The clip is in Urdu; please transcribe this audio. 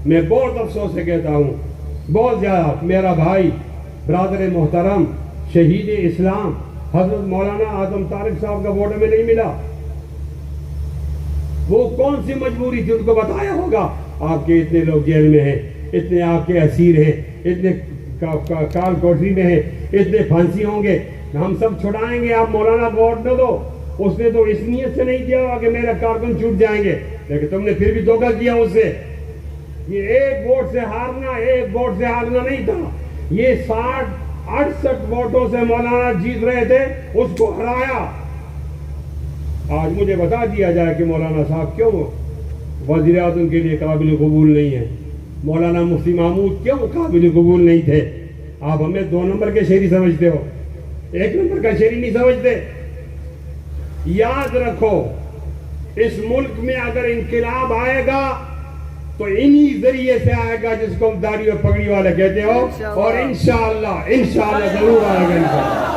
میں بہت افسوس سے کہتا ہوں، بہت زیادہ، میرا بھائی برادر محترم شہید اسلام حضرت مولانا اعظم طارق صاحب کا ووٹ ہمیں نہیں ملا۔ وہ کون سی مجبوری تھی، ان کو بتایا ہوگا آپ کے اتنے لوگ جیل میں ہیں، اتنے آپ کے اسیر ہیں، اتنے کال کوٹری میں ہیں، اتنے پھانسی ہوں گے، ہم سب چھڑائیں گے، آپ مولانا کو ووٹ نہ دو۔ اس نے تو اس نیت سے نہیں کیا ہوا کہ میرا کارکن چھوٹ جائیں گے، لیکن تم نے پھر بھی دھوکہ کیا اس سے۔ یہ ایک ووٹ سے ہارنا نہیں تھا، یہ 68 ووٹوں سے مولانا جیت رہے تھے، اس کو ہرایا۔ آج مجھے بتا دیا جائے کہ مولانا صاحب کیوں وزیر اعظم کے لیے قابل قبول نہیں ہے، مولانا مفتی محمود کیوں قابل قبول نہیں تھے۔ آپ ہمیں 2 نمبر کے شہری سمجھتے ہو، 1 نمبر کا شہری نہیں سمجھتے۔ یاد رکھو، اس ملک میں اگر انقلاب آئے گا تو انہی ذریعے سے آئے گا جس کو داڑھی اور پگڑی والے کہتے ہو، اور انشاءاللہ ضرور آئے گا انشاءاللہ۔